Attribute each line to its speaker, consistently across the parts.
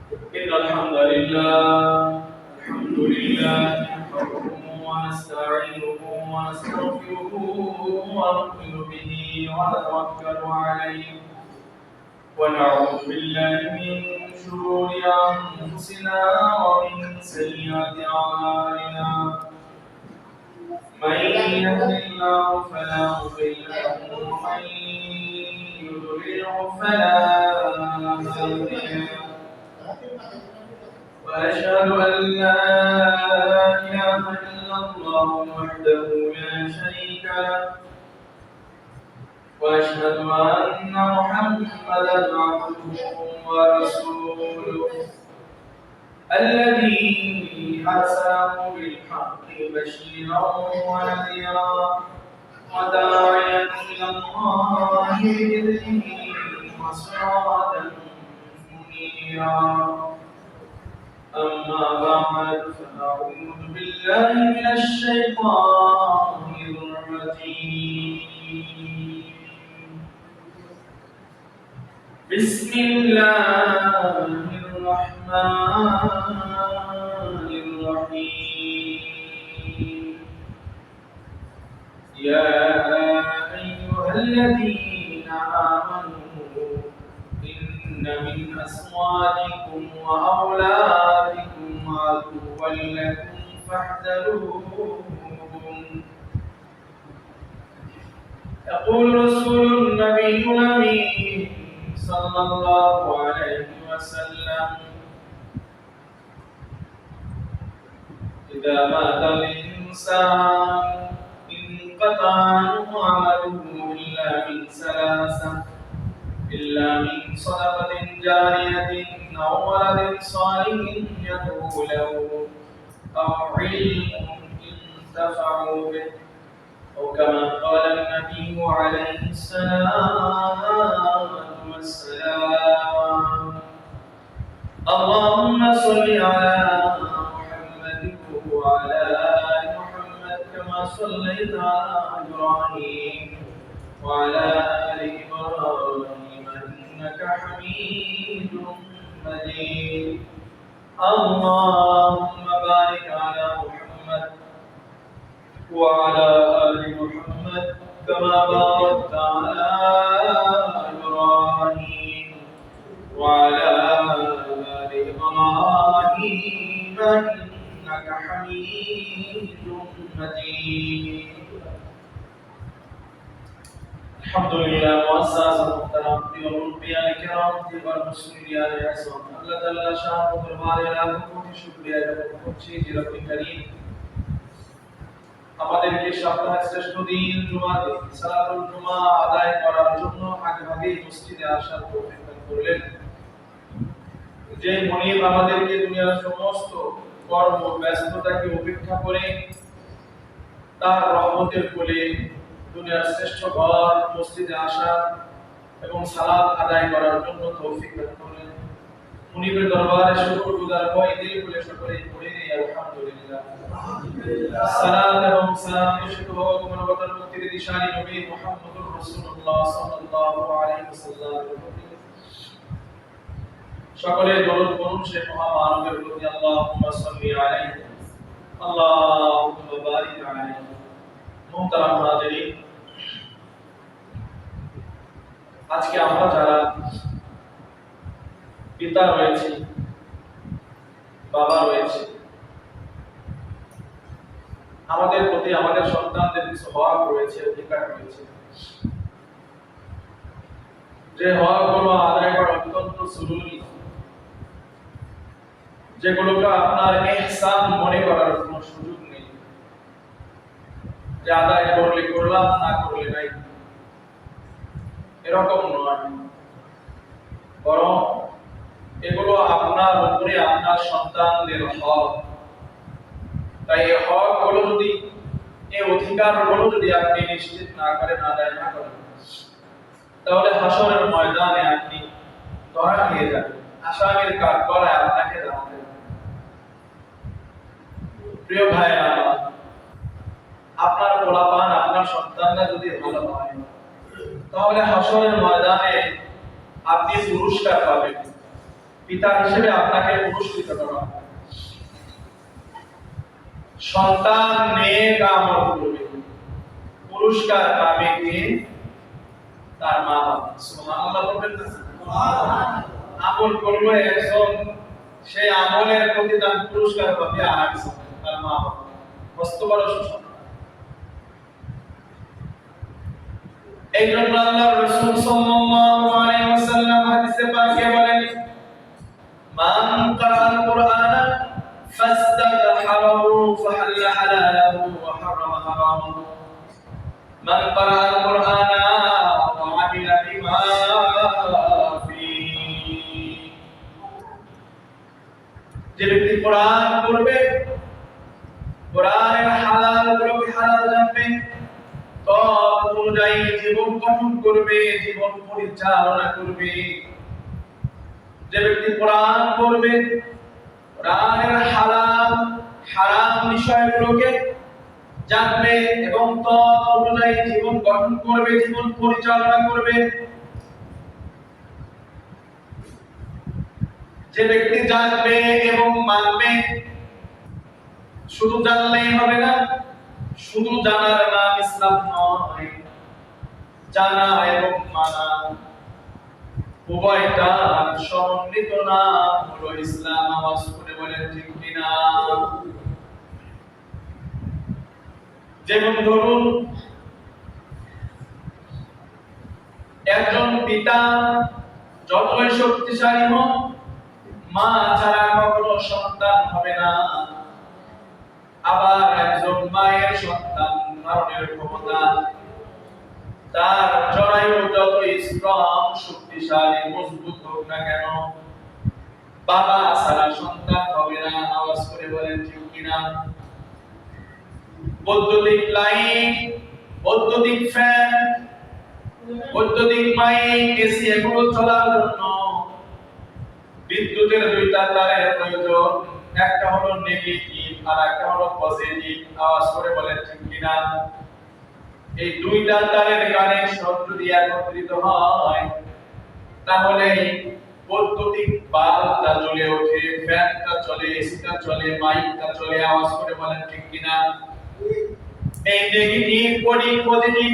Speaker 1: إن الحمد لله نحمده ونستعينه ونستغفره ونؤمن به ونتوكل عليه ونعوذ بالله من شرور أنفسنا ومن سيئات أعمالنا من يهد الله فلا مضل له ومن يضلله فلا هادي له وأشهد أن لا إله إلا الله وحده لا شريك له وأشهد أن محمدا عبده ورسوله الذي أرسله بالحق بشيرا ونذيرا وداعيا إلى الله بإذنه وسراجا منيرا أما بعد فأعوذ بالله من الشيطان الرجيم بسم الله الرحمن الرحيم يا أيها الذين آمنوا إن من أزواجكم وأولادكم عدوا لكم فاحذروهم يقول رسول النبي الأمين صلى الله عليه وسلم إذا مات الإنسان انقطع عنه عمله إلا من صدقة جارية أو ولد صالح يدعو له أو علم ينتفع به أو كما قال النبي عليه الصلاة والسلام اللهم صل على محمد وعلى آل محمد كما صليت على إبراهيم وعلى آل إبراهيم إنك حميد مجيد اللهم بارك على محمد وعلى آل محمد كما باركت على إبراهيم وعلى آل إبراهيم إنك حميد مجيد الحمد لله مؤسسة محترم والأنبياء الكرام والمسلمين الأعزاء الله تعالى شان দরবারে লাখো কোটি শুকরিয়া জ্ঞাপন করছি যে রব্বুল করিম আমাদেরকে সপ্তাহের শ্রেষ্ঠ দিন জুমাতে সালাতুল জুমা আদায় করার জন্য আগেভাগে মসজিদে আসার তৌফিক দান করলেন যে মনিব আমাদেরকে দুনিয়ার সমস্ত কর্ম ব্যস্ততাকে উপেক্ষা করে তার রহমতের কোলে দুনিয়ার শ্রেষ্ঠ ঘর মসজিদে আসা এবং সালাত আদায় করার জন্য তৌফিক দান করলেন মুনিবের দরবারে শুকরগুজার হয়ে দিল বলে সকলেই পড়ে নেই আলহামদুলিল্লাহ সালাত এবং সালাম নিশ্চিত হোক মানবতার মুক্তির দিশারি নবী মুহাম্মদুর রাসূলুল্লাহ সাল্লাল্লাহু আলাইহি ওয়াসাল্লাম সকলে দরুদ পড়ুন সেই মহামানবের প্রতি আল্লাহুম্মা সাল্লি আলাইহি আল্লাহুম্মা বারিক আলাইহি মুহতারাম হাজিরিন আজকে আমরা যারা পিতা রয়েছে বাবা রয়েছে আমাদের প্রতি আমাদের সন্তানদের কিছু হক রয়েছে অধিকার রয়েছে যে হকগুলো আদায় করা অত্যন্ত জরুরি যেগুলোকে আপনার ইহসান মনে করার কোনো সুযোগ নেই যে আদায় করলে করলাম না করলে নাই এরকম নয় বরং এগুলো আপনার উপরে আপনার সন্তানদের হক তাই এই হকগুলো যদি এই অধিকারগুলো যদি আপনি নিশ্চিত না করেন আদায় না করেন তাহলে হাসরের ময়দানে আপনি ধরা খেয়ে যাবেন আসামির কাঠগড়ায় আপনাকে দাঁড়াতে হবে প্রিয় ভাইরা আপনার পোলাপান আপনার সন্তানরা যদি ভালো হয় তাহলে হাসরের ময়দানে আপনি পুরস্কার পাবেন পিতা হিসেবে আপনাকে পুরস্কৃত করা। সন্তান নেক আমল করবে, পুরস্কার পাবে কে? তার মা বাবা। সুবহানাল্লাহ বলবেন না? আমল করবে একজন, সেই আমলের প্রতিদান পুরস্কার পাবে আরেকজন, তার মা বাবা। কষ্ট বড় সুসংবাদ। এই জন্য আল্লাহর রাসূল সাল্লাল্লাহু আলাইহি ওয়াসাল্লাম হাদিসে পাকে বলেন, মান কারাআল কুরআনা ফাস্তাযহারাহু ফাহাল্লা হালালাহু ওয়া হারামা হারামাহু, মান কারাআল কুরআনা ওয়া আমিলা বিমা ফীহি। যে ব্যক্তি কোরআন পড়বে, কোরআনের হালাল গুলোকে হালাল জানবে, তত অনুযায়ী জীবন গঠন করবে, জীবন পরিচালনা করবে। যে ব্যক্তি কোরআন পড়বে, কোরআনের হালাল হারাম বিষয়গুলোকে জানবে এবং তত অনুযায়ী জীবন গঠন করবে, জীবন পরিচালনা করবে। যে ব্যক্তি জানবে এবং মানবে, শুধু জানলেই হবে না, শুধু জানার নাম ইসলাম নয়, জানা এবং মানা উভয়টা সমন্বিত নাম হলো ইসলাম। আওয়াজ করে বলেন ঠিক কিনা? যেমন ধরুন, একজন পিতা যতই শক্তিশালী হোক, মা ছাড়া কখনো সন্তান হবে না। আবার একজন মায়ের সন্তান ধারণের ক্ষমতা, তার জরায়ু যতই স্ট্রং, শক্তিশালী, মজবুত হোক না কেন, বাবা ছাড়া সন্তান হবে না। আওয়াজ করে বলেন ঠিক কিনা? বৈদ্যুতিক লাইট, বৈদ্যুতিক ফ্যান, বৈদ্যুতিক মাইক, এসি এগুলো চলার জন্য বিদ্যুতের দুইটা তারের প্রয়োজন। একটা হলো নেগেটিভ আর একটা হলো পজিটিভ। আওয়াজ করে বলেন ঠিক কিনা? এই দুইটা তারের কানেকশন যদি একত্রিত হয়, তাহলে বৈদ্যুতিক বাল্বটা জ্বলে ওঠে, ফ্যানটা চলে, এসিটা চলে, মাইকটা চলে। আওয়াজ করে বলেন ঠিক কিনা? এই নেগেটিভ পজিটিভ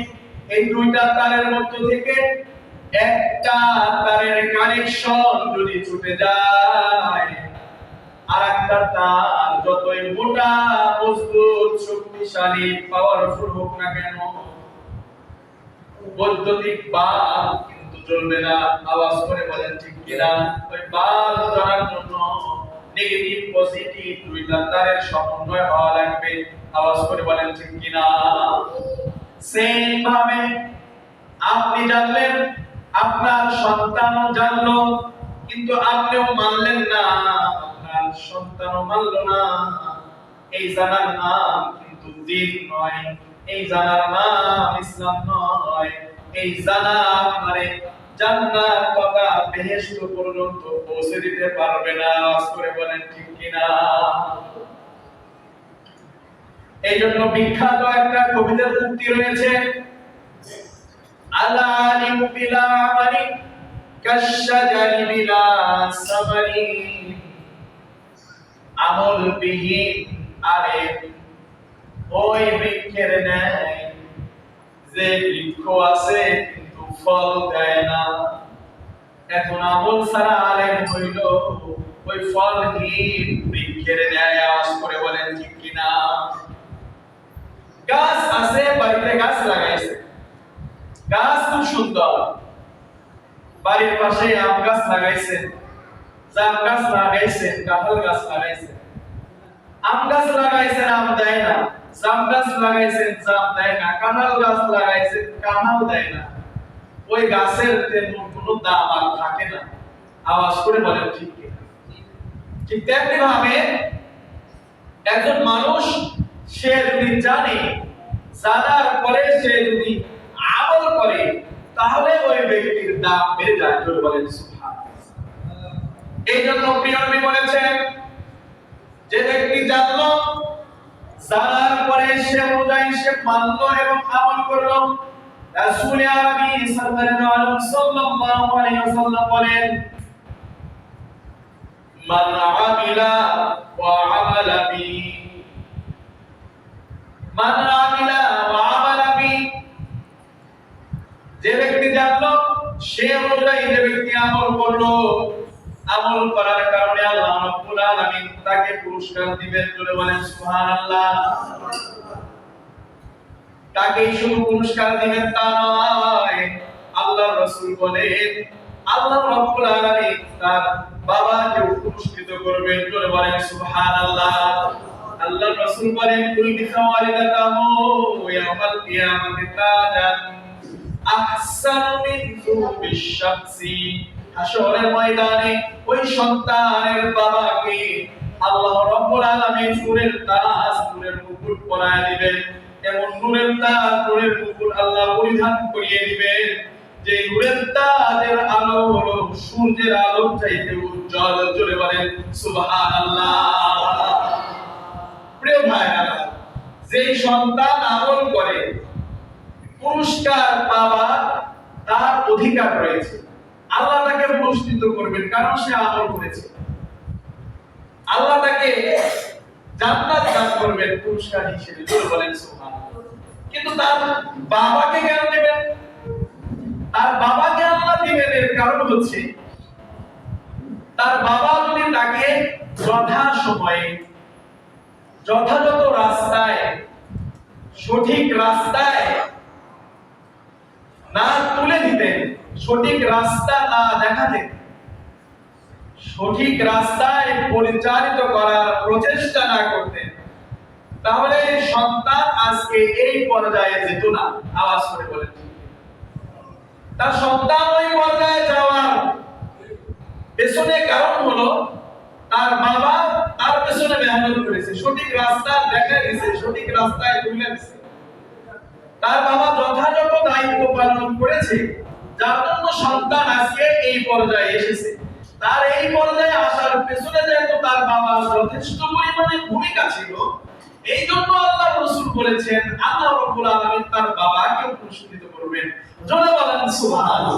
Speaker 1: এই দুইটা তারের মধ্য থেকে একটা তারের কানেকশন যদি ছুটে যায়, আরেকটা তার যতই মোটা, মজবুত, শক্তিশালী, পাওয়ারফুল হোক না কেন, বৈদ্যুতিক বাল্ব কিন্তু জ্বলবে না। আওয়াজ করে বলেন ঠিক কিনা? ওই বাল্ব জ্বলার জন্য নেগেটিভ পজিটিভ দুইটা তারের সমন্বয় হওয়া লাগবে। আওয়াজ করে বলেন ঠিক কিনা? সেম ভাবে আপনি জানলেন, আপনার সন্তানও জানলো, কিন্তু আপনিও মানলেন না, আপনার সন্তানও মানলো না। এই জানার নাম কিন্তু দ্বীন নয়, এই জানার নাম ইসলাম নয়। এই জানা আপনারে জান্নাত তথা বেহেশত পর্যন্ত পৌঁছে দিতে পারবে না। আওয়াজ করে বলেন ঠিক কিনা? এই জন্য বিখ্যাত একটা কবিতার উক্তি রয়েছে, আল আলিমু বিলা আমালি কাশজারি বিলা সামারি। আমল বিহীন আলেম ওই বৃক্ষের ন্যায়, যে বৃক্ষ আছে কিন্তু ফল দেয় না। এখন আমল ছাড়া আলেম হইল ওই ফলহীন বৃক্ষের ন্যায়। আওয়াজ করে বলেন ঠিক কিনা? গাছ আছে, বাড়িতে গাছ লাগাইছে, গাছ খুব সুন্দর, বাড়ির পাশে আম গাছ লাগাইছে, জাম গাছ লাগাইছে, কাঁঠাল গাছ লাগাইছে। আম গাছ লাগাইছেন, আম দেয় না। জাম গাছ লাগাইছেন, জাম দেয় না। কাঁঠাল গাছ লাগাইছেন, কাঁঠাল দেয় না। ওই গাছের তেমন কোনো দাম আর থাকে না। আওয়াজ করে বলেন ঠিক কিনা? ঠিক তেমনি ভাবে একজন মানুষ, সে যদি জানে, জানার পরে সে যদি আমল করে, তাহলে ওই ব্যক্তির দাম বেড়ে যায়। বলেন সুবহানাল্লাহ। এই জন্য প্রিয় নবী বলেছেন, যে ব্যক্তি জানলো, জানার পরে সে অনুযায়ী সে মানলো এবং আমল করলো, রাসূল আরবি সাল্লাল্লাহু আলাইহি ওয়াসাল্লাম বলেন, মান আমিলা ওয়া আমালা বি, মান আমিলা ওয়া আমালা বি, যে ব্যক্তি জানলো সে অনুযায়ী যে ব্যক্তি আমল করলো, আমল করার কারণে আল্লাহ রাব্বুল আলামিন তাকে পুরস্কার দিবেন। জোরে বলেন সুবহানাল্লাহ। তাকে শুধু পুরস্কার দিবেন তা নয়, আল্লাহর রাসূল বলেন আল্লাহ রাব্বুল আলামিন তার বাবাকে পুরস্কৃত করবেন। জোরে বলেন সুবহানাল্লাহ। আল্লাহর রাসূল বলেন কুল বিসাওয়ালিদাতাহু ইয়াউমাল কিয়ামাতি তাজান আহসান মিন যুবিশ শামসি, হাশরের ময়দানে ওই সন্তানের বাবাকে আল্লাহ রাব্বুল আলামিন নূরের তাজ, নূরের মুকুট পরায় দিবেন। এমন নূরের তাজ, নূরের মুকুট আল্লাহ পরিধান করিয়ে দিবেন যে নূরের তাজের আলো হলো সূর্যের আলোর চাইতে উজ্জ্বল। জোরে বলেন সুবহানাল্লাহ। প্রিয় ভাইরা, যেই সন্তান আমল করে পুরস্কার পাওয়া তার অধিকার রয়েছে। আল্লাহ তাকে পুরস্কৃত করবেন কারণ সে আমল করেছে। আল্লাহ তাকে জান্নাত দান করবেন পুরস্কার হিসেবে। জোরে বলেন সুবহানাল্লাহ। কিন্তু তার বাবাকে কেন দিবেন? তার বাবাকে আল্লাহ দিবেন এর কারণ হচ্ছে তার বাবা যদি তাকে যথা সময়ে যথাযথ রাস্তায়, সঠিক রাস্তায় না তুলে দিতেন, সঠিক রাস্তা না দেখাতেন, সঠিক রাস্তায় পরিচালিত করার প্রচেষ্টা না করতেন, তাহলে সন্তান আজকে এই পর্যায়ে যেত না। আওয়াজ করে বলেন, তার সন্তান ওই পর্যায়ে যাওয়ার পেছনে কারণ হলো তার বাবা তার পেছনে মেহনত করেছে, সঠিক রাস্তা দেখা গেছে, সঠিক রাস্তায় তুলে দিয়েছে। তার বাবা যথাযথ দায়িত্ব পালন করেছে, যার জন্য সন্তান আজকে এই পর্যায়ে এসেছে। তার এই পর্যায়ে আসার পেছনে যেহেতু তার বাবার যথেষ্ট পরিমাণে ভূমিকা ছিল, এই জন্য আল্লাহ রাসূল বলেছেন আল্লাহ রাব্বুল আলামিন তার বাবাকে পুরস্কৃত করবেন। জোরে বলেন সুবহানাল্লাহ।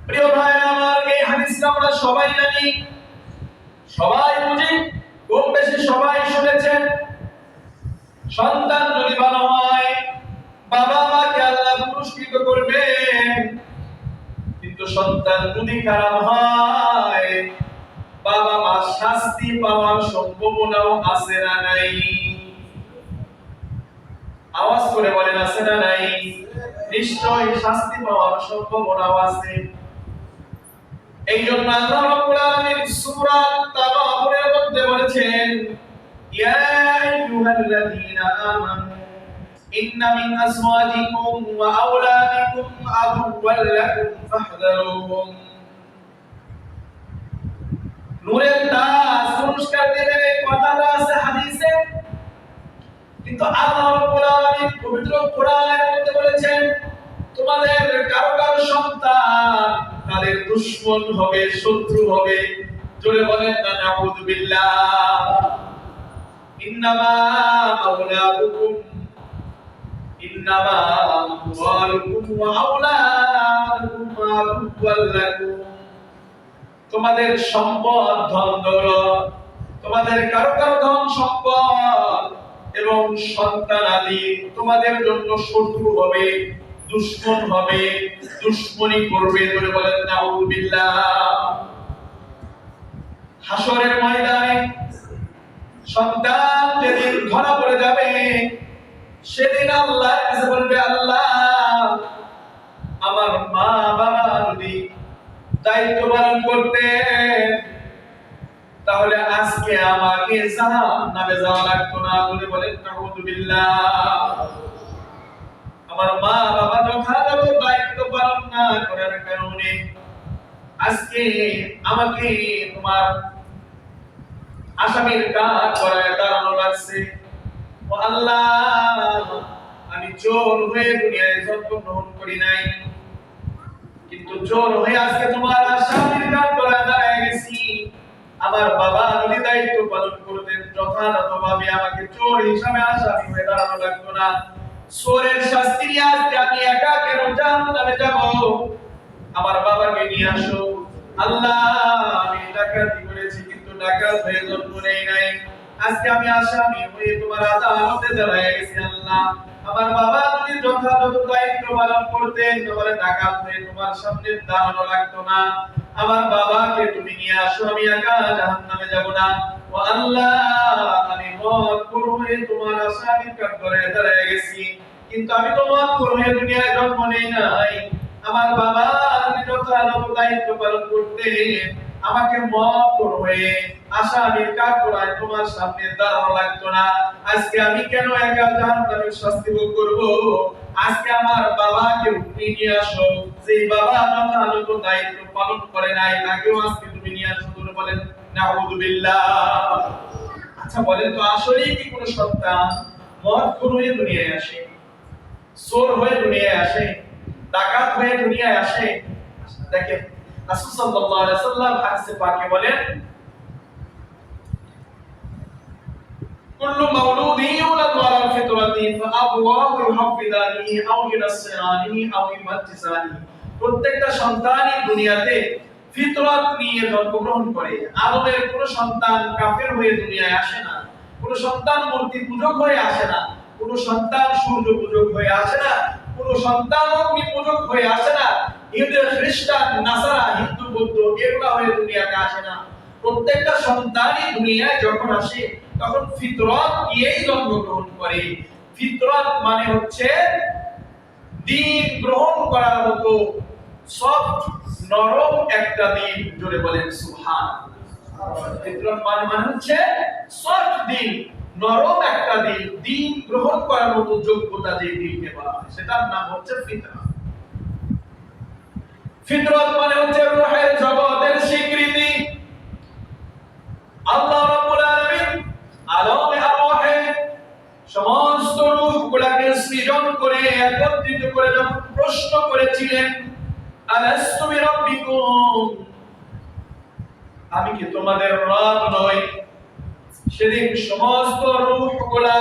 Speaker 1: প্রিয় ভাই আমার, এই হাদিসটা আমরা সবাই জানি, সবাই বুঝি, কম বেশি সবাই শুনেছেন। সন্তান যদি ভালো হয় বাবা মাকে আল্লাহ পুরস্কৃত করবেন, কিন্তু সন্তান যদি খারাপ হয় বাবা মা শাস্তি পাওয়ার সম্ভাবনাও আছে না নাই? আওয়াজ করে বলেন আছে না নাই? নিশ্চয় শাস্তি পাওয়ার সম্ভাবনাও আছে। এই জন্য আল্লাহ রাব্বুল আলামিন সূরা তাগাবুনের মধ্যে বলেছেন ইয়া আইয়ুহাল্লাযীনা আমানু ইন্না মিন আজওয়াজিকুম ওয়া আওলাদিকুম আদুওয়াল লাকুম ফাহযারুহুম। নূরের তাজ পুরস্কার দিবেন এই কথাটা আছে হাদিসে, কিন্তু আল্লাহ রাব্বুল আলামিন পবিত্র কোরআনের মধ্যে বলেছেন তোমাদের কারো কারো সন্তান তাদের দুশমন হবে, শত্রু হবে। জোরে বলেন না নাউযু বিল্লাহ। ইন্নামা আওলাদুকুম ইন্নামা আমওয়ালুকুম ওয়া আওলাদুকুম আদুওয়াল লাকুম। তোমাদের সম্পদ, ধন দৌলত, তোমাদের কারো কারো ধন সম্পদ এবং সন্তানাদি তোমাদের জন্য শত্রু হবে, দুশমন হবে, দুশমনি করবে। বলে বলেন নাউযু বিল্লাহ। হাশরের ময়দানে সন্তান যেদিন ধরা পড়ে যাবে সেদিন আল্লাহর কাছে বলবে আল্লাহ আমার মা বাবা যদি দায়িত্ব পালন করতেন তাহলে আজকে আমাকে জাহান্নামে যাওয়া লাগতো না। বলে বলেন নাউযু বিল্লাহ। আমার মা বাবা যথাযথ দায়িত্ব পালন না করার কারণে আজকে আমাকে তোমার আসামির কাঠ করায় দাঁড়ানো লাগছে। ও আল্লাহ, আমি চোর হয়ে দুনিয়ায় জন্ম গ্রহণ করি নাই, কিন্তু চোর হয়ে আজকে তোমার আসামির কাঠ করায় দাঁড়ায় গেছি। আমার বাবা যদি দায়িত্ব পালন করতেন যথাযথভাবে আমাকে চোর হিসাবে আসামি হয়ে দাঁড়ানো লাগতো না। চোরের শাস্তি নিয়ে আজকে আমি একা কেন জাহান্নামে যাব? আমার বাবাকে নিয়ে আসো। আল্লাহ আমি ডাকাতি করেছি কিন্তু ডাকাত হয়ে জন্ম নেই নাই, আজকে আমি আসামি হয়ে তোমার আদালতে দাঁড়ায় গেছি। আল্লাহ আমার বাবা যদি যথাযথ দায়িত্ব পালন করতেন তাহলে ডাকাত হয়ে তোমার সামনে দাঁড়ানো লাগতো না। আমার বাবাকে তুমি নিয়ে আসো, আমি একা জাহান্নামে যাব না। ও আল্লাহ আমি মত হয়ে তোমার আসামির কাঠগড়ায় দাঁড়ায় গেছি, কিন্তু আমি তো মত হয়ে দুনিয়ায় জন্ম নেই নাই। আমার বাবা যদি যথাযথ দায়িত্ব পালন করতেন আমাকে মত হয়ে আসামির কাঠগড়ায় তোমার সামনে দাঁড়ানো লাগতো না। আজকে আমি কেন একা জাহান্নামের শাস্তি ভোগ করব? আজকে আমার বাবাকে নিয়ে আসো, যে বাবা যথাযথ দায়িত্ব পালন করে নাই তাকেও আজকে তুমি নিয়ে আসো। তুমি বলেন নাউযুবিল্লাহ। আচ্ছা বলেন তো আসলেই কি কোনো সন্তান মদখোর হয়ে দুনিয়ায় আসে, চোর হয়ে দুনিয়ায় আসে, ডাকাত হয়ে দুনিয়ায় আসে? দেখেন রাসূল সাল্লাল্লাহু আলাইহি ওয়াসাল্লাম হাদিসে পাকে বলেন কুল্লু মাউলুদিন ইউলাদু আলাল ফিতরাতি ফাআবওয়াহু ইউহাফিদানিহি আও ইউনাসসিরানিহি আও ইউমাজ্জিসানিহি। প্রত্যেকটা সন্তানই দুনিয়াতে ফিতরত নিয়ে জন্মগ্রহণ করে। আদমের কোন সন্তান কাফের হয়ে দুনিয়ায় আসে না, কোন সন্তান মূর্তি পূজক হয়ে আসে না, কোন সন্তান সূর্য পূজক হয়ে আসে না, কোন সন্তান অগ্নি পূজক হয়ে আসে না, ইহুদি খ্রিস্টান নাসারা হিন্দু বৌদ্ধ এগুলা হয়ে দুনিয়াতে আসে না। প্রত্যেকটা সন্তানই দুনিয়ায় যখন আসে তখন ফিতরত নিয়েই জন্মগ্রহণ করে। ফিতরত মানে হচ্ছে দ্বীন গ্রহণ করার মতো সফট নরম একটা দ্বীন। জোরে বলেন সুবহানাল্লাহ। ফিতরত মানে হচ্ছে সফট দ্বীন, নরম একটা দ্বীন, দ্বীন গ্রহণ করার মতো যোগ্যতা যে দ্বীনকে বলা হয় সেটার নাম হচ্ছে ফিতরত। ফিতরত মানে হচ্ছে রূহের জগতের স্বীকৃতি। আল্লাহ রাব্বুল আলামিন আলমে আরওয়াহে সমস্ত রূহগুলোকে সৃজন করে একত্রিত করে যখন প্রশ্ন করেছিলেন আলাস্তু বিরাব্বিকুম, আমি কি তোমাদের রব নই? সেদিন সমস্ত রূহগুলা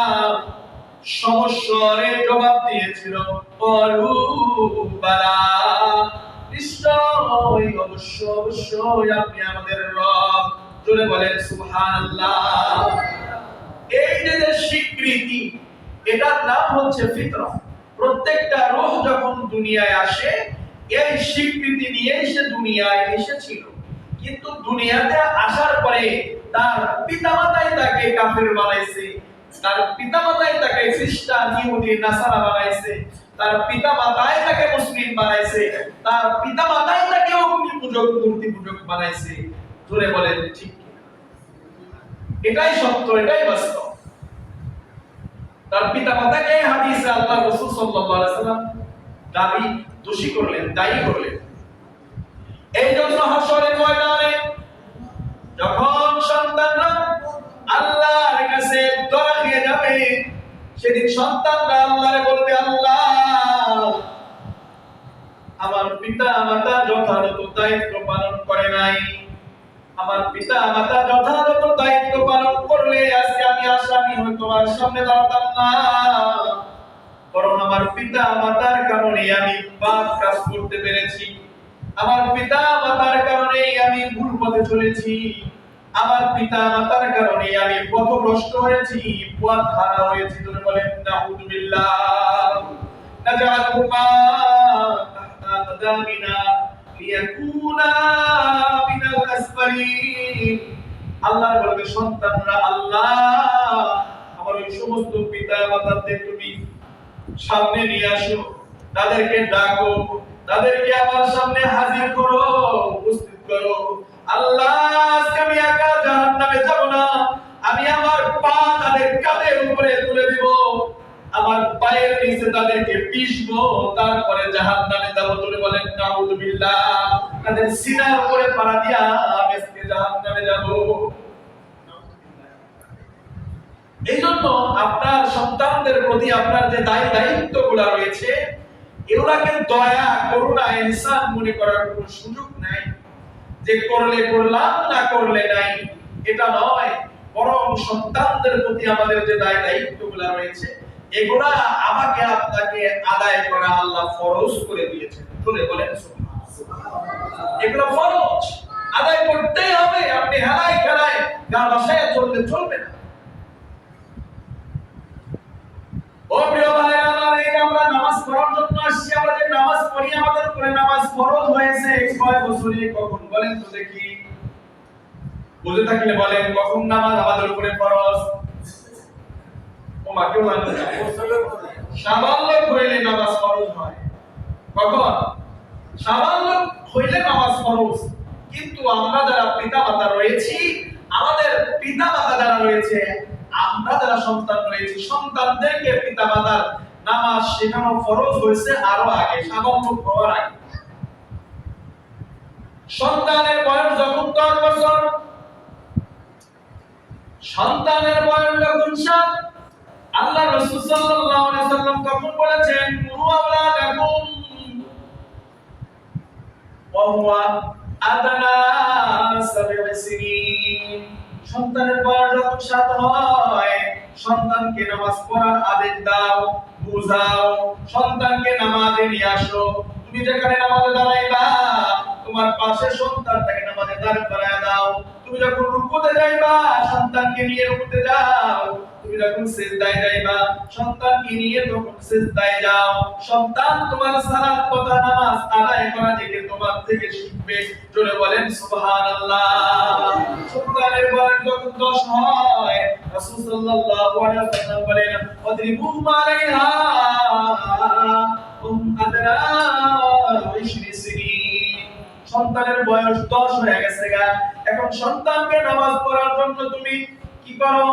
Speaker 1: সমস্বরে জবাব দিয়েছিল ক্বালু বালা, নিশ্চয় অবশ্যই আপনি আমাদের রব। জোরে বলেন সুবহানাল্লাহ। এই যে স্বীকৃতি এটার নাম হচ্ছে ফিতরত। প্রত্যেকটা রূহ যখন দুনিয়ায় আসে এই স্বীকৃতি নিয়ে সে দুনিয়ায় এসেছিল, কিন্তু দুনিয়াতে আসার পরে তার পিতামাতাই তাকে কাফের বানাইছে, তার পিতামাতাই তাকে খ্রিস্টান ইহুদি নাসারা বানাইছে, তার পিতামাতাই তাকে মুসলিম বানাইছে, তার পিতামাতাই তাকে অগ্নি পূজক মূর্তি পূজক বানাইছে। জোরে বলেন ঠিক কি? এটাই সত্য, এটাই বাস্তব। তার পিতামাতাকে হাদিসে আল্লাহ রাসূল সাল্লাল্লাহু আলাইহি ওয়াসাল্লাম দোষী করলেন, দায়ী করলেন। এই জন্য হাসরের ময়দানে যখন সন্তানরা আল্লাহর কাছে দোয়া দিয়ে যাবে সেদিন সন্তানরা আল্লাহরে বলবে আল্লাহ আমার পিতা-মাতা যথাযথ দায়িত্ব পালন করে নাই, আমার পিতা-মাতা যথাযথ দায়িত্ব পালন করলে আজকে আমি আসামি হয়ে তোমার সামনে দাঁড়াতাম না, বরং আমার পিতা-মাতার কারণে আমি পাপ কাজ করতে পেরেছি, আমার পিতা-মাতার কারণে আমি ভুল পথে চলেছি, আমার পিতা-মাতার কারণে আমি পথভ্রষ্ট হয়েছি, পথ হারা হয়েছি। তুমি বলেন নাউযুবিল্লাহ। নাজআলহুমা তাহতা আকদামিনা লিয়াকুনা মিনাল আসফালিন। আল্লাহ বলবে সন্তানরা আল্লাহ আমার ওই সমস্ত পিতা-মাতাদের তুমি সামনে নিয়ে আসো, তাদেরকে ডাকো, তাদেরকে আমার সামনে হাজির করো, উপস্থিত করো। আল্লাহ আজকে আমি একা জাহান্নামে যাব না, আমি আমার পা তাদের কাঁধের উপরে তুলে দিব, আমার পায়ের নিচে তাদেরকে পিষবো, তারপরে জাহান্নামে যাব। তুলে বলেন নাউযুবিল্লাহ। তাদের সিনার উপরে পাড়া দিয়া আমি আজকে জাহান্নামে যাব। এইজন্য আপনার সন্তানদের প্রতি আপনার যে দায়িত্বগুলো রয়েছে এগুলাকে দয়া, করুণা, ইহসান মনে করার কোনো সুযোগ নাই, যে করলে করলাম না করলে নাই এটা নয়, বরং সন্তানদের প্রতি আমাদের যে দায়িত্বগুলো রয়েছে এগুলা আমাকে আপনাকে আদায় করা আল্লাহ ফরজ করে দিয়েছেন। চলে বলেন সুবহানাল্লাহ। এগুলো ফরজ, আদায় করতেই হবে। আপনি হেলায় খেলায় গা ভাসায় চললে চলবে না। ও প্রিয় ভাইরা আমার, এই আমরা নামাজ পড়ার জন্য আসছি। আমরা যে নামাজ পড়ি, আমাদের উপরে নামাজ ফরজ হয়েছে কয় বছরে? কখন বলেন তো দেখি? বুঝে থাকলে বলেন, কখন নামাজ আমাদের উপরে ফরজ? ও মা, কেউ জানে না? সাবালক হইলে নামাজ ফরজ হয়। কখন? সাবালক হইলে নামাজ ফরজ। কিন্তু আমরা যারা পিতা মাতা রয়েছি, আমাদের পিতা মাতা যারা রয়েছে, আমরা যারা সন্তান রয়েছি, সন্তানদেরকে পিতা মাতার নামাজ শেখানো ফরজ হয়েছে আরো আগে, সাবালক হওয়ার আগে। সন্তানের বয়স যখন 10 বছর, সন্তানের বয়স যখন 7, আল্লাহ রাসূল সাল্লাল্লাহু আলাইহি ওয়াসাল্লাম তখন বলেছেন, মুরু আওলাদাকুম ওয়া হুয়া আদনা 7 সিনিন। সন্তানের বয়স যখন 7 হয়, সন্তানকে নামাজ পড়ার আদেশ দাও, বুঝাও, সন্তানকে নামাজে নিয়ে আসো। তুমি যেখানে নামাজে দাঁড়াইবা, তোমার পাশে সন্তানটাকে নামাজে দাঁড় করায় দাও। তুমি যখন রুকুতে যাইবা, সন্তানকে নিয়ে রুকুতে যাও। তুমি যখন সিজদায় যাইবা, সন্তানকে নিয়ে তখন সিজদায় যাও। সন্তান তোমার সালাত কথা নামাজ আদায় করা দেখে তোমার থেকে শিখবে। জোরে বলেন সুবহানাল্লাহ। সন্তানের বয়স যখন 10 হয়, রাসূল সাল্লাল্লাহু আলাইহি ওয়াসাল্লাম বলেন, ওয়াদরিবু আলাইহা আদরা 20 সিনিন। সন্তানের বয়স 10 হয়ে গেছে গা, এখন সন্তানকে নামাজ পড়ার জন্য তুমি কি করো?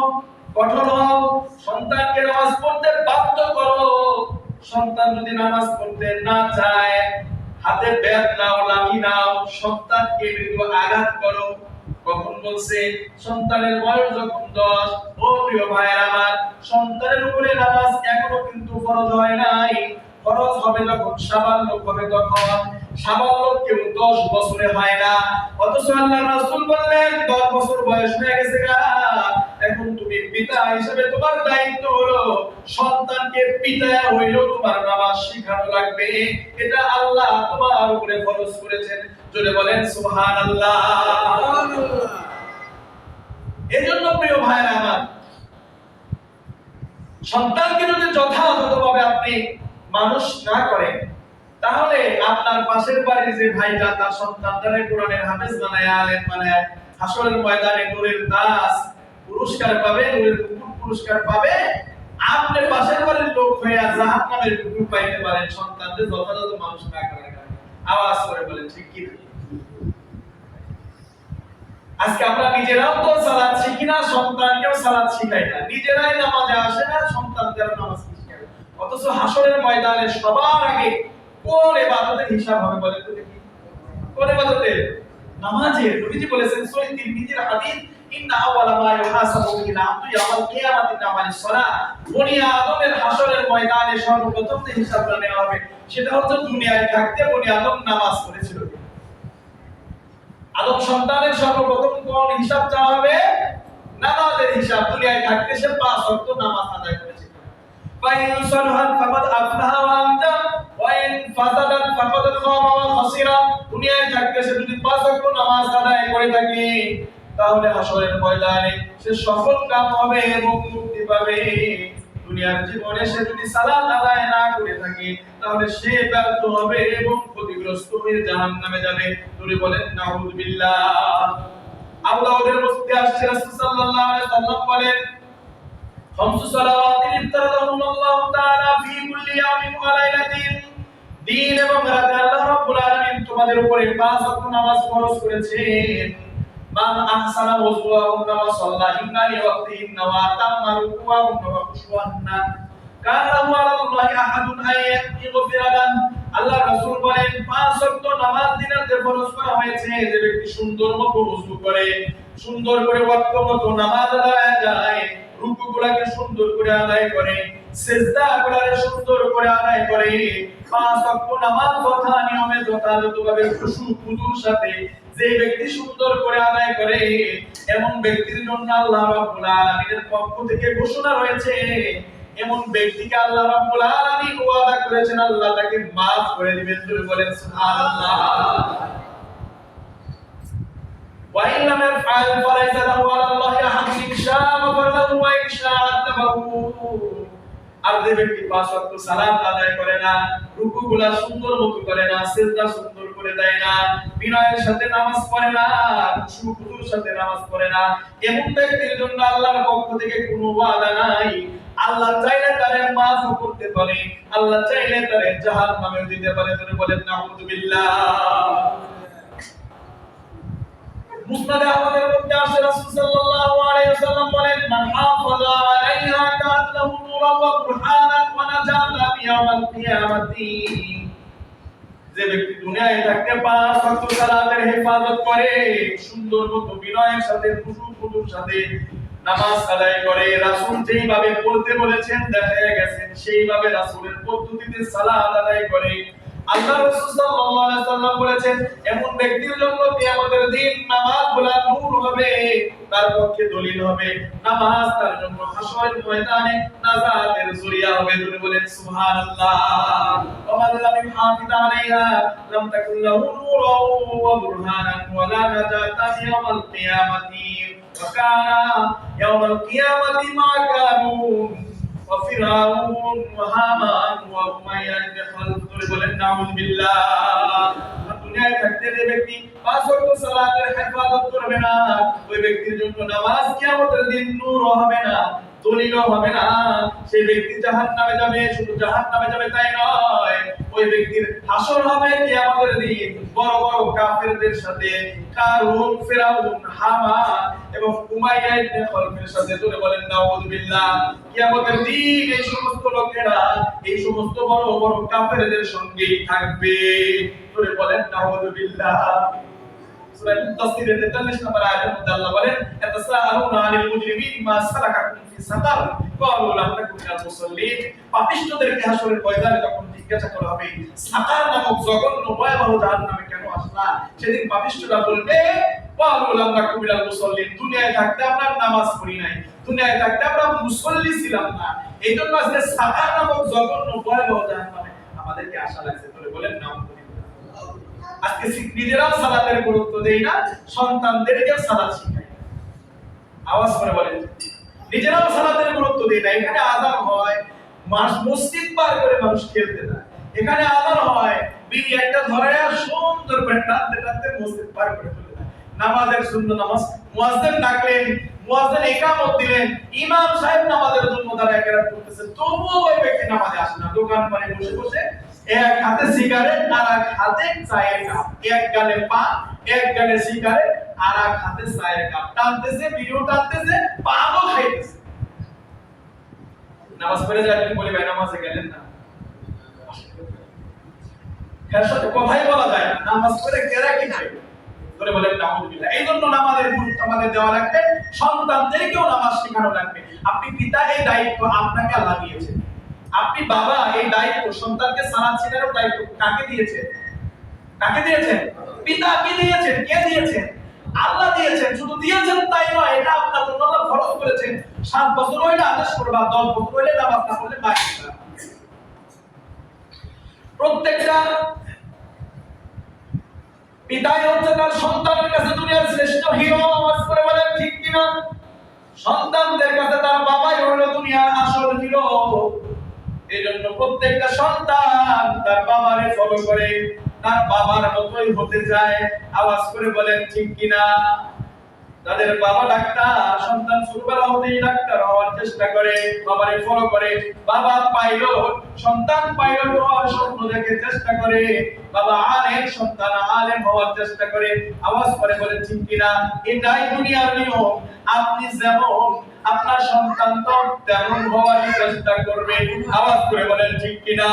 Speaker 1: কঠোর হও, সন্তানকে নামাজ পড়তে বাধ্য করো। সন্তান যদি নামাজ পড়তে না চায়, হাতে ব্যাট নাও, লাঠি নাও, সন্তানকে মৃদু আঘাত করো। কখন বলছে? সন্তানের বয়স যখন 10। ও প্রিয় ভাইরা আমার, সন্তানের উপরে নামাজ এখনো কিন্তু ফরজ হয় নাই। ফরজ হবে যখন সাবালক হবে তখন। সাবালক কেউ 10 বছরে হয় না। অথচ আল্লাহর রাসূল বললেন 10 বছর বয়স হয়ে গেছে গা, এখন তুমি পিতা হিসেবে তোমার দায়িত্ব হলো সন্তানকে পিতায়া হইলেও তোমার নামাজ শিখানো লাগবে। এটা আল্লাহ তোমার উপরে ফরজ করেছেন। জোরে বলেন সুবহানাল্লাহ। সুবহানাল্লাহ। এজন্য প্রিয় ভাইরা আমার, সন্তানকে যদি যথাযথভাবে আপনি মানুষ না করেন, তাহলে আপনার পাশের বাড়ির যে ভাইটা তার সন্তানটারে কোরআনের হাফেজ বানায়, আলেম বানায়, হাসরের ময়দানে নূরের তাজ পুরস্কার পাবে, নূরের মুকুট পুরস্কার পাবে। আপনি পাশের বাড়ির লোক হয়ে জাহান্নামের মুকুট পাইতে পারেন সন্তানদের যথাযথ মানুষ না করার কারণে। আওয়াজ করে বলেন ঠিক কি? আজকে আমরা নিজেরাও তো সালাত শিখি না, সন্তানকেও সালাত শিখাই না। নিজেরাই নামাজে আসে না, সন্তানদের নামাজ শিখাই। অথচ হাসরের ময়দানে সবার আগে কোন ইবাদতের হিসাব হবে বলেন তো দেখি? কোন ইবাদতের? নামাজের। নবীজি বলেছেন সহিহ তিরমিজির হাদিস, ইন্না আওয়ালা মা ইউহাসাবু বিল আবদু ইয়াউমাল কিয়ামাতি নামাজ সালাত। বনি আদমের হাসরের ময়দানে সর্বপ্রথম যে হিসাবটা নেওয়া হবে, সেটা হচ্ছে দুনিয়ায় থাকতে বনি আদম নামাজ পড়েছিল। আদম সন্তানের সর্বপ্রথম কোন হিসাব চাওয়া হবে? নামাজের হিসাব। দুনিয়ায় থাকতে সে 5 ওয়াক্ত নামাজ আদায় করেছে। ফাইন সালহাত ফাকাদ আফলাহা ওয়া আনজা ওয়া ইন ফাসাদাত ফাকাদ খাবা ওয়া খাসিরা। দুনিয়ায় থাকতে সে যদি 5 ওয়াক্ত নামাজ আদায় করে থাকে, তাহলে হাসরের ময়দানে সে সফল কাম হবে এবং মুক্তি পাবে। দুনিয়ার জীবনে সে যদি সালাত আদায় না করে থাকে, তাহলে সে ব্যর্থ হবে এবং ক্ষতিগ্রস্ত হয়ে জাহান্নামে যাবে। জোরে বলেন নাউযুবিল্লাহ। আবু দাউদের মধ্যে আসছে, রাসূল সাল্লাল্লাহু আলাইহি ওয়াসাল্লাম বলেন, খামসু সালাওয়াতিন ইফতারাদাহুল্লাহু তাআলা ফি কুল্লি ইয়াউমিন ওয়া লাইলাতিন। দিন এবং রাতে আল্লাহ রাব্বুল আলামিন তোমাদের উপরে 5 ওয়াক্ত নামাজ ফরজ করেছেন। মান আহসানা ওযুআহুন্না ওয়া সাল্লাহিন্না লিওয়াক্তিহিন্না ওয়া আতাম্মা রুকুআহুন্না ওয়া খুশুআহুন্না কানা আলাল্লাহি আহাদুন আইয়াগফিরা লাহু। আল্লাহ রাসূল বলেন 5 ওয়াক্ত নামাজ দিনের যে ফরজ করা হয়েছে, যে ব্যক্তি সুন্দর মতো ওযু করে, সুন্দর করে ওয়াক্ত মতো নামাজ আদায় যায়, রুকুগুলোকে সুন্দর করে আদায় করে, সিজদাগুলোকে সুন্দর করে আদায় করে, 5 ওয়াক্ত নামাজ যথা নিয়মে যথাযথভাবে খুশু খুজুর সাথে যে ব্যক্তি সুন্দর করে আদায় করে, এমন ব্যক্তির জন্য আল্লাহ রাব্বুল আলামিনের পক্ষ থেকে ঘোষণা রয়েছে, এমন ব্যক্তিকে আল্লাহ রাব্বুল আলামিন ওয়াদা করেছেন আল্লাহ তাকে maaf করে দিবেন। জোরে বলেন সুবহানাল্লাহ। وإن لم يفعل فليس له على الله أحد إن شاء غفر له وإن شاء عذبه। আর যে ব্যক্তি 5 ওয়াক্ত সালাত আদায় করে না, রুকুগুলা সুন্দর মতো করে না, সিজদা সুন্দর করে দেয় না, বিনয়ের সাথে নামাজ পড়ে না, খুশুর সাথে নামাজ পড়ে না, এমন ব্যক্তির জন্য আল্লাহর পক্ষ থেকে কোনো ওয়াদা নাই। আল্লাহ চাইলে তারে মাফ করতে পারে, আল্লাহ চাইলে তারে জাহান্নামে দিতে পারে। তুমি বলেন নাউযুবিল্লাহ। মুসনাদে আহমদের মধ্যে আসে রাসূল সাল্লাল্লাহু আলাইহি ওয়াসাল্লাম বলেন, মান হাফাযা আলাইহা কানাত লাহু নূরান ওয়া বুরহানান ওয়া নাজাতা ইয়াউমাল কিয়ামাতি। যে ব্যক্তি দুনিয়ায় থাকতে 5 ওয়াক্ত সালাতের হেফাজত করে, সুন্দর মতো বিনয়ের সাথে খুশুর সাথে নামাজ আদায় করে, রাসূল যেইভাবে পড়তে বলেছেন দেখা গেছেন সেইভাবে রাসূলের পদ্ধতিতে সালাত আদায় করে, আল্লাহ রাসূল সাল্লাল্লাহু আলাইহি ওয়াসাল্লাম বলেছেন এমন ব্যক্তির জন্য কিয়ামতের দিন নামাজগুলো নূর হবে, তার পক্ষে দলিল হবে। নামাজ তার জন্য হাসরের ময়দানে নাজাতের জরিয়া হবে। তুমি বলেন সুবহানাল্লাহ। ওয়া মান লাম ইউহাফিজ আলাইহা লাম তাকুন লাহু নূরান ওয়া বুরহানান ওয়া লা নাজাতা ইয়াওমাল কিয়ামাতি ওয়া কানা ইয়াওমাল কিয়ামাতি মা কানুন ওয়া ফিরাউন ওয়া হামান ওয়া উমাইয়া ইবনে খালদ। বলেন নাউযুবিল্লাহ। দুনিয়ায় থাকতে যে ব্যক্তি 5 ওয়াক্ত সালাতের হেফাজত করবে না, ওই ব্যক্তির জন্য নামাজ কিয়ামতের দিন নূর হবে না, দলিল হবে না। সেই ব্যক্তি জাহান্নামে যাবে, শুধু জাহান্নামে যাবে তাই নয়, ওই ব্যক্তির হাসর হবে কিয়ামতের দিন বড় বড় কাফেরদের সাথে, কারুন, ফিরাউন, হামান এবং উমাইয়া ইবনে খালদের সাথে। তুমি বলেন নাউযুবিল্লাহ। কিয়ামতের দিন এই সমস্ত লোকেরা এই সমস্ত বড় বড় কাফেরদের সঙ্গেই থাকবে। তুমি বলেন নাউযুবিল্লাহ। সূরা মুদাসসিরের 43 নম্বর আয়াতের মধ্যে আল্লাহ বলেন, ইয়াতাসাআলুনা আনিল মুজরিমিন মা সালাকাকুম ফি সাকার ক্বালু লাম নাকু মিনাল মুসাল্লিন। পাপিষ্ঠদেরকে হাসরের ময়দানে যখন জিজ্ঞাসা করা হবে সাকার নামক জঘন্য ভয়াবহ জাহান্নামে কেন আসলা, সেদিন পাপিষ্ঠরা বলবে ক্বালু লাম নাকু মিনাল মুসাল্লিন, দুনিয়ায় থাকতে আমরা নামাজ পড়ি নাই, দুনিয়ায় থাকতে আমরা মুসল্লি ছিলাম না, এইজন্য আজকে সাকার নামক জঘন্য ভয়াবহ জাহান্নামে আমাদেরকে আশা লাগছে। বলে বলেন নাউযুবিল্লাহ। আজকে নিজেরাও সালাতের গুরুত্ব দেই না, সন্তানদেরকেও সালাত শিখাই। আওয়াজ করে বলেন, নিজেরাও সালাতের গুরুত্ব দেই না। এখানে আযান হয়, মসজিদ পার করে মানুষ খেলতে যায়, এখানে আযান হয়, বিড়ি একটা ধরে সুন্দর করে টানতে টানতে মসজিদ পার করে চলে যায়। নামাজের সুন্নাত নামাজ মুয়াজ্জিন ডাকলেন, মুয়াজ্জিন ইকামত দিলেন, ইমাম সাহেব নামাজের জন্য দাঁড়ায় কেরাত করতেছে, তবুও ওই ব্যক্তি নামাজে আসে না। দোকান পানে বসে বসে এক হাতে সিগারেট আর এক হাতে চায়ের কাপ, এক গালে পান এক গালে সিগারেট আর এক হাতে চায়ের কাপ টানতেছে, ভিডিও টানতেছে, পানও খাইতেছে। নামাজ পড়ে যাবেন বলে ভাই নামাজে গেলেন না, এর সাথে কথাই বলা যায় না, নামাজ পড়ে কেরা কি খাইবে করে বলেন নাউযুবিল্লাহ। এই জন্য নামাজের গুরুত্ব আমাদের দেওয়া লাগবে, সন্তানদেরকেও নামাজ শেখানো লাগবে। আপনি পিতা, এই দায়িত্ব আপনাকে আল্লাহ দিয়েছেন। আপনি বাবা, এই দায়িত্ব সন্তানকে সালাত শেখানোর দায়িত্ব কাকে দিয়েছেন? কাকে দিয়েছেন? পিতাকে দিয়েছেন। কে দিয়েছেন? আল্লাহ দিয়েছেন। শুধু দিয়েছেন তাই নয়, এটা আপনার জন্য আল্লাহ ফরজ করেছেন। 7 বছর হইলে আদেশ করবা, 10 বছর হইলে নামাজ না পড়লে বাকি। প্রত্যেকটা পিতাই হচ্ছে তার সন্তানের কাছে দুনিয়ার শ্রেষ্ঠ হিরো। আওয়াজ করে বলেন ঠিক কিনা? সন্তানদের কাছে তার বাবাই হলো দুনিয়ার আসল হিরো। এজন্য প্রত্যেকটা সন্তান তার বাবারে ফলো করে, তার বাবার মতোই হতে চায়। আওয়াজ করে বলেন ঠিক কিনা? তাদের বাবা ডাক্তার, সন্তান ছোটবেলা হতেই ডাক্তার হওয়ার চেষ্টা করে, বাবারে ফলো করে। বাবা পাইলট, সন্তান পাইলট হওয়ার স্বপ্ন দেখে চেষ্টা করে। বাবা আলেম, সন্তান আলেম হওয়ার চেষ্টা করে। আওয়াজ করে বলেন ঠিক কিনা? এটাই দুনিয়ার নিয়ম। আপনি যেমন, আপনার সন্তান তো তেমন হওয়ার চেষ্টা করবে। আওয়াজ করে বলেন ঠিক কিনা?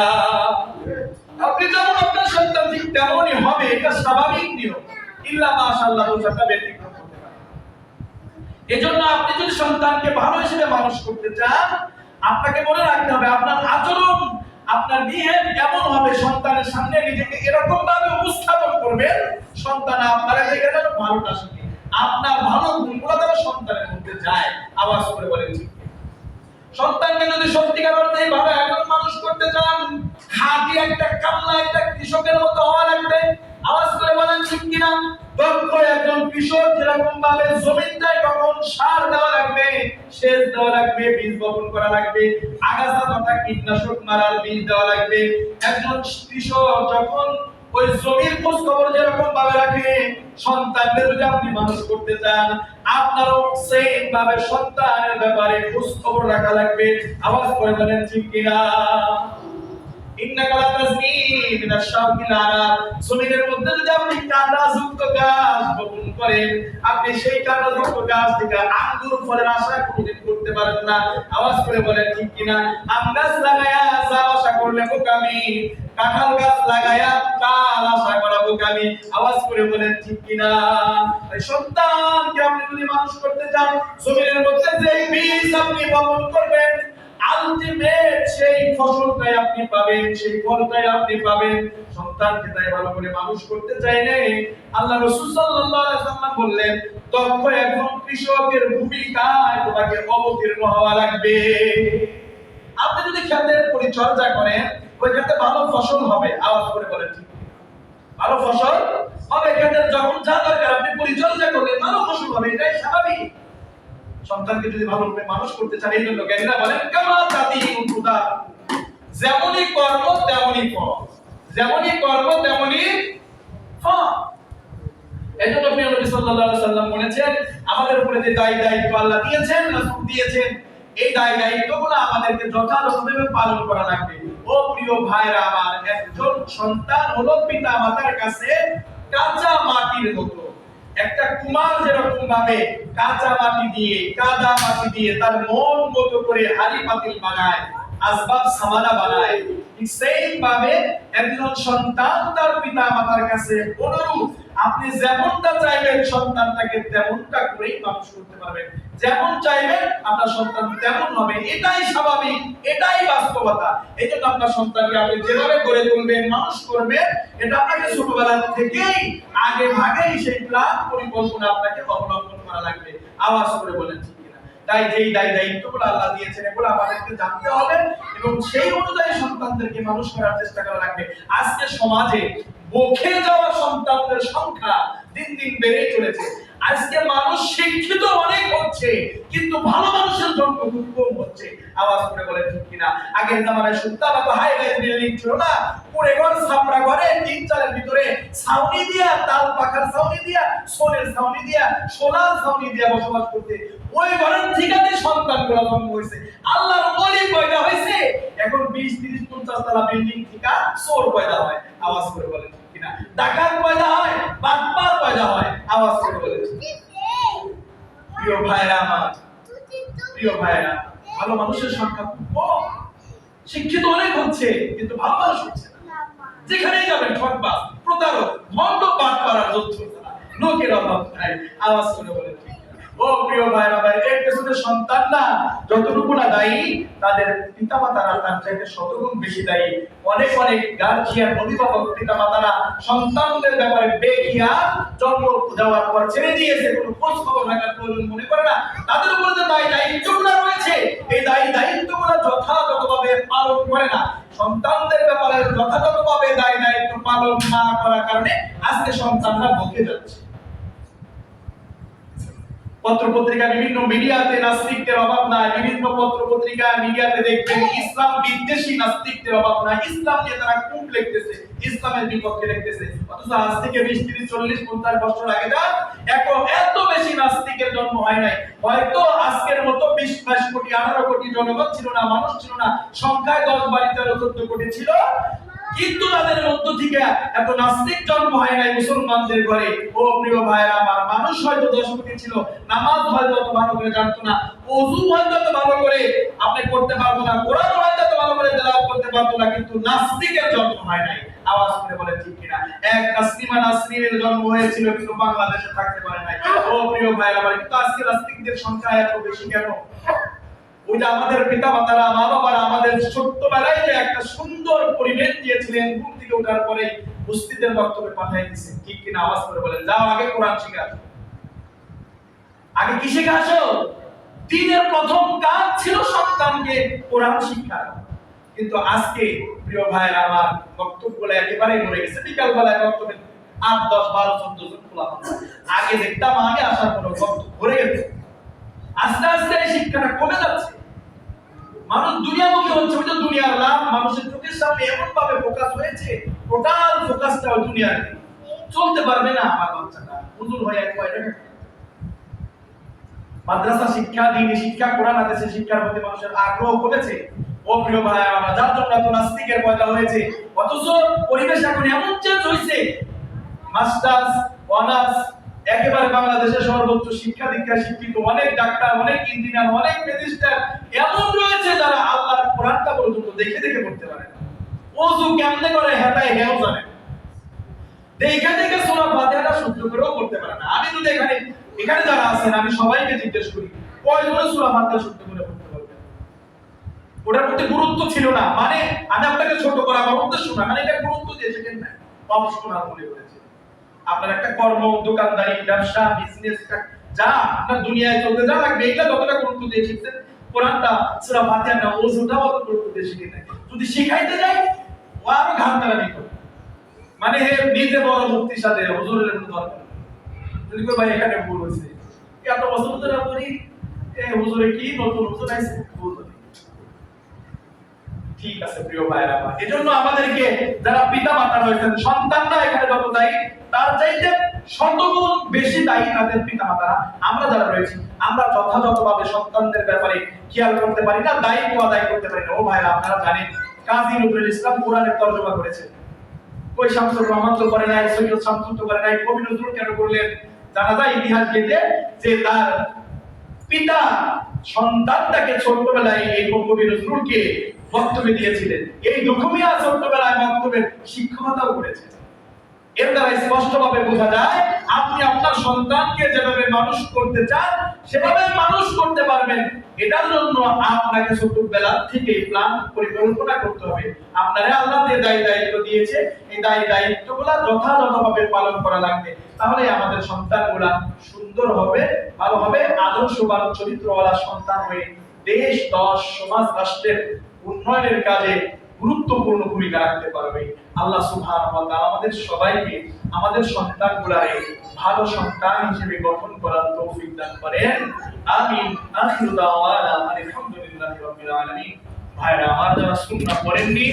Speaker 1: আপনি যেমন, আপনার সন্তান ঠিক তেমনই হবে, এটা স্বাভাবিক নিয়ম। ইল্লা মাশাআল্লাহ বোঝাটা ব্যতিক্রম হতে পারে। এজন্য আপনি যদি সন্তানকে ভালো হিসেবে মানুষ করতে চান, আপনাকে মনে রাখতে হবে আপনার আচরণ, আপনার বিহেভ কেমন হবে, সন্তানের সামনে নিজেকে এরকম ভাবে উপস্থাপন করবেন সন্তান আপনারা দেখে যেন ভালোটা শিখে, আপনার ভালো গুণগুলো যেন সন্তানের মধ্যে যায়। আওয়াজ করে বলেন ঠিক। সন্তানকে যদি সত্যিকার অর্থে ভাবে একজন মানুষ করতে চান, খাঁটি একটা কামলা, একটা কৃষকের মতো হওয়া লাগবে। আওয়াজ করে বলেন ঠিক কিনা? দক্ষ একজন কৃষক যেরকম ভাবে জমিনটায় কখন সার দেওয়া লাগবে, সেচ দেওয়া লাগবে, বীজ বপন করা লাগবে, আগাছা তথা কীটনাশক মারার বীজ দেওয়া লাগবে। একজন কৃষক যখন ওই জমির খোঁজ খবর যেরকম ভাবে রাখে, সন্তানদের যদি আপনি মানুষ করতে চান, আপনারও সেম ভাবে সন্তানের ব্যাপারে খোঁজ খবর রাখা লাগবে। আওয়াজ করে বলেন ঠিক কিনা? ইন্নাকা লা তাজনি মিনাশ শাওকিল আনাব। জমিনের মধ্যে যদি আপনি কাঁটাযুক্ত গাছ বপন করেন, আপনি সেই কাঁটাযুক্ত গাছ থেকে আঙ্গুর ফলের আশা কোনোদিন করতে পারবেন না। আওয়াজ করে বলেন ঠিক কিনা? আম গাছ লাগায়া জাম আশা করলে বোকামি, কাঁঠাল গাছ লাগায়া তাল আশা করা বোকামি। আওয়াজ করে বলেন ঠিক কিনা? এই সন্তানকে আপনি যদি মানুষ করতে চান, জমিনের মধ্যে যে বীজ আপনি বপন করবেন, আলটিমেট সেই ফসলটাই আপনি পাবেন, সেই ফলটাই আপনি পাবেন। সন্তানকে তাই ভালো করে মানুষ করতে চাইলে আল্লাহ রাসূল সাল্লাল্লাহু আলাইহি ওয়াসাল্লাম বললেন, দক্ষ একজন কৃষকের ভূমিকায় তোমাকে অবতীর্ণ হওয়া লাগবে। আপনি যদি ক্ষেতের পরিচর্যা করেন, ওই ক্ষেতে ভালো ফসল হবে। আওয়াজ করে বলেন ঠিক, ভালো ফসল হবে। ক্ষেতের যখন যা দরকার আপনি পরিচর্যা করলে ভালো ফসল হবে, এটাই স্বাভাবিক। সন্তানকে যদি ভালো করে মানুষ করতে চান, এই জন্য জ্ঞানীরা বলেন কামা তাতি উদা, যেমনই কর্ম তেমনই ফল, যেমনই কর্ম তেমনই ফল। এজন্য প্রিয় নবী সাল্লাল্লাহু আলাইহি সাল্লাম বলেছেন, আমাদের উপরে যে দায়িত্ব আল্লাহ দিয়েছেন, রাসূল দিয়েছেন, এই দায়িত্বগুলো আমাদেরকে যথাযথভাবে পালন করা লাগবে। ও প্রিয় ভাইরা আমার, একজন সন্তান হলো পিতা মাতার কাছে কাঁচা মাটির মতো। একটা কুমার যেরকম ভাবে কাঁচা মাটি দিয়ে, কাদা মাটি দিয়ে তার মন মতো করে হাড়ি পাতিল বানায়, আসবাব সামানা বানায়, ঠিক সেই ভাবে একজন সন্তান তার পিতা মাতার কাছে অনুরূপ। আপনি যেমনটা চাইবেন সন্তানটাকে তেমনটা করেই মানুষ করতে পারবেন। যেমন চাইবেন আপনার সন্তান তেমন হবে, এটাই স্বাভাবিক, এটাই বাস্তবতা। এই জন্য আপনার সন্তানকে আপনি যেভাবে গড়ে তুলবেন, মানুষ করবেন, এটা আপনাকে ছোটবেলা থেকেই আগে ভাগেই সেই প্ল্যান পরিকল্পনা আপনাকে অবলম্বন করা লাগবে। আওয়াজ করে বলেন ঠিক কিনা? তাই যেই দায়িত্বগুলো আল্লাহ দিয়েছেন, এগুলো আমাদেরকে জানতে হবে এবং সেই অনুযায়ী সন্তানদেরকে মানুষ করার চেষ্টা করা লাগবে। আজকে সমাজে বকে যাওয়া সন্তানদের সংখ্যা দিন দিন বেড়ে চলেছে। আজকে মানুষ শিক্ষিত অনেক হচ্ছে, কিন্তু ভালো মানুষের জন্ম খুব কম হচ্ছে। আওয়াজ করে বলেন ঠিক কিনা? আগের জামানায় শুনতাম এত হাই রাইজ বিল্ডিং ছিল না, পুরো ঘর ছাপড়া ঘরে তিন চালের ভিতরে ছাউনি দিয়া, তাল পাখার ছাউনি দিয়া, সোনের ছাউনি দিয়া, সোলার ছাউনি দিয়া বসবাস করতে। ওই ঘরের ঠিকাতে সন্তানগুলো জন্ম হয়েছে, আল্লাহর ওলি পয়দা হয়েছে। এখন 20, 30, 50 তলা বিল্ডিং ঠিকা চোর পয়দা হয়। আওয়াজ করে বলেন ঠিক কিনা? ডাকাত পয়দা হয়, বাটপার পয়দা হয়। আওয়াজ করে বলেন। প্রিয় ভাইরা আমার, প্রিয় ভাইরা, ভালো মানুষের সংখ্যা খুব কম। শিক্ষিত অনেক হচ্ছে, কিন্তু ভালো মানুষ হচ্ছে না। যেখানেই যাবেন ঠকবাজ, প্রতারক, ভণ্ড, বাটপাড়ার যুদ্ধ, লোকের অভাব নাই। আওয়াজ করে বলেন ঠিক। ও প্রিয় ভাইরা, এর পেছনে সন্তানরা যতটুকু না দায়ী, তাদের পিতামাতারা তার চাইতে শতগুণ বেশি দায়ী। অনেক অনেক গার্জিয়ান, অভিভাবক, পিতামাতারা সন্তানদের ব্যাপারে বেখিয়াল, জন্ম দেওয়ার পর ছেড়ে দিয়েছে, কোনো খোঁজ খবর রাখার প্রয়োজন মনে করে না। তাদের উপরে যে দায়িত্বগুলো রয়েছে, এই দায়িত্বগুলো যথাযথভাবে পালন করে না। সন্তানদের ব্যাপারে যথাযথভাবে দায়িত্ব পালন না করার কারণে আজকে সন্তানরা বকে যাচ্ছে। পত্র পত্রিকা, বিভিন্ন মিডিয়াতে নাস্তিকদের অভাব নাই। বিভিন্ন পত্র পত্রিকা, মিডিয়াতে দেখবেন ইসলাম বিদ্বেষী নাস্তিকদের অভাব নাই। ইসলাম নিয়ে তারা খুব লিখতেছে, ইসলামের বিপক্ষে লিখতেছে। অথচ আজ থেকে 20, 30, 40, 50 বছর আগে এত বেশি নাস্তিকের জন্ম হয় নাই। হয়তো আজকের মতো 20, 22 কোটি, 18 কোটি জনগণ ছিল না, মানুষ ছিল না। সংখ্যায় 10, 12, 13, 14 কোটি ছিল, কিন্তু তাদের মধ্য থেকে এত নাস্তিক জন্ম হয় নাই মুসলমানদের ঘরে। ও প্রিয় ভাইরা আমার, মানুষ হয়তো 10 কোটি ছিল, নামাজ হয়তো অত ভালো করে জানতো না, ওযু হয়তো অত ভালো করে আপনি করতে পারতো না, কোরআন হয়তো অত ভালো করে তেলাওয়াত করতে পারতো না, কিন্তু নাস্তিকের জন্ম হয় নাই। আওয়াজ করে বলে ঠিক কিনা? এক নাসরিমা নাসরিনের জন্ম হয়েছিল, কিন্তু বাংলাদেশে থাকতে পারে নাই। ও প্রিয় ভাইরা আমার, কিন্তু আজকে নাস্তিকদের সংখ্যা এত বেশি কেন? ওই যে আমাদের পিতা মাতারা, মা বাবারা আমাদের ছোট্টবেলায় যে একটা সুন্দর পরিবেশ দিয়েছিলেন, ঘুম থেকে ওঠার পরে মসজিদের বক্তব্যে পাঠিয়ে দিয়েছেন, ঠিক কিনা? আওয়াজ করে বলেন, যাও আগে কোরআন শিখে আসো। আগে কি শিখে আসো? দিনের প্রথম কাজ ছিল সন্তানকে কোরআন শিক্ষা। কিন্তু আজকে প্রিয় ভাইরা আমার, বক্তব্যগুলো একেবারেই মরে গেছে। বিকাল বেলায় বক্তব্যে 8, 10, 12, 14 জন খোলা। আগে দেখতাম আগে আসার পর গর্ত ভরে গেছে। আস্তে আস্তে এই শিক্ষাটা কমে যাচ্ছে। মানুষ দুনিয়ামুখী হচ্ছে, ওই যে দুনিয়ার লাভ মানুষের চোখের সামনে এমন ভাবে ফোকাস হয়েছে, টোটাল ফোকাসটা ওই দুনিয়ার। চলতে পারবে না আমার বাচ্চাটা, হুজুর হয়ে এক পয়সা। মাদ্রাসা শিক্ষা, দ্বীনি শিক্ষা, কোরআন হাদিসের শিক্ষার প্রতি মানুষের আগ্রহ কমেছে। ও প্রিয় ভাই আমার, যার জন্য এত নাস্তিকের পয়দা হয়েছে। অথচ পরিবেশ এখন এমন চেঞ্জ হয়েছে, মাস্টার্স, অনার্স, একেবারে বাংলাদেশের সর্বোচ্চ শিক্ষা দীক্ষায় শিক্ষিত অনেক ডাক্তার, অনেক ইঞ্জিনিয়ার, অনেক ম্যাজিস্ট্রেট এমন রয়েছে যারা আল্লাহর কোরআনটা পর্যন্ত দেখে দেখে পড়তে পারে না। ওযু কেমনে করে হেতায় হেও জানে, দেখে দেখে সূরা ফাতিহাটা শুদ্ধ করেও পড়তে পারে না। আমি যদি এখানে যারা আছেন আমি সবাইকে জিজ্ঞেস করি, কয়জন সূরা ফাতিহা শুদ্ধ করে পড়তে পারবে? ওটার প্রতি গুরুত্ব ছিল না, মানে আমি আপনাকে ছোট করা আমার উদ্দেশ্য না, মানে এটা গুরুত্ব দিয়েছে কেন না, অপশনাল মনে করেছে। আপনার একটা কর্ম, দোকানদারি, ব্যবসা, বিজনেস যা আপনার দুনিয়ায় চলতে যা লাগবে, এটা যতটা গুরুত্ব দিয়ে শিখছেন, কোরআনটা সূরা ফাতিহাটা ওযুটাও অত গুরুত্ব দিয়ে শিখে নেয়। যদি শিখাইতে যাই ও আরো ঘাটতারামি করে, মানে হে নিজে বড় মুক্তির সাথে হুজুরের কোনো দরকার নেই। যদি কই ভাই এখানে ভুল হয়েছে, এত বছর ধরে পড়ি, এ হুজুরে কি নতুন হুজুর আইছে ভুল হলো। ঠিক আছে প্রিয় ভাইরা, এজন্য আমাদেরকে যারা পিতামাতা রয়েছেন, সন্তানরা এখানে যত দায়ী, তার চাইতে শতগুণ বেশি দায়ী তাদের পিতামাতারা। আমরা যারা রয়েছি, আমরা যথাযথভাবে সন্তানদের ব্যাপারে খেয়াল করতে পারি না, দায়িত্ব আদায় করতে পারি না। ও ভাইরা, আপনারা জানেন কাজী নজরুল ইসলাম কোরআনের তরজমা করেছেন। কই শামসুর রহমান তো করে নাই, সৈয়দ শামসুর তো করে নাই, কবি নজরুল কেন করলেন? জানা যায় ইতিহাস ঘেঁটে যে তার পিতা সন্তানটাকে ছোটবেলায় এই কবি নজরুলকে বক্তব্য দিয়েছিলেন। এই দুঃখমিয়া ছোটবেলায় বক্তব্যের শিক্ষকতাও করেছেন। এর দ্বারা স্পষ্টভাবে বোঝা যায় আপনি আপনার সন্তানকে যেভাবে মানুষ করতে চান সেভাবে মানুষ করতে পারবেন। এটার জন্য আপনাকে ছোটবেলা থেকে প্ল্যান পরিকল্পনা করতে হবে। আপনারা আল্লাহ যে দায়িত্ব দিয়েছে, এই দায়িত্বগুলো যথাযথভাবে পালন করা লাগবে। তাহলে আমাদের সন্তানগুলা সুন্দর হবে, ভালো হবে, আদর্শবান চরিত্রওয়ালা সন্তান হয়ে দেশ, দশ, সমাজ, রাষ্ট্রের উন্নয়নের কাজে গুরুত্বপূর্ণ ভূমিকা রাখতে পারবে। আল্লাহ সুবহানাহু ওয়া তাআলা আমাদের সবাইকে আমাদের সন্তানগুলোকে ভালো সন্তান হিসেবে গঠন করার তৌফিক দান করেন। আমিন। আখিরু দাওয়ানা আলহামদুলিল্লাহি রাব্বিল আলামিন। ভাইরা আমার, যারা সুন্নাহ পড়েননি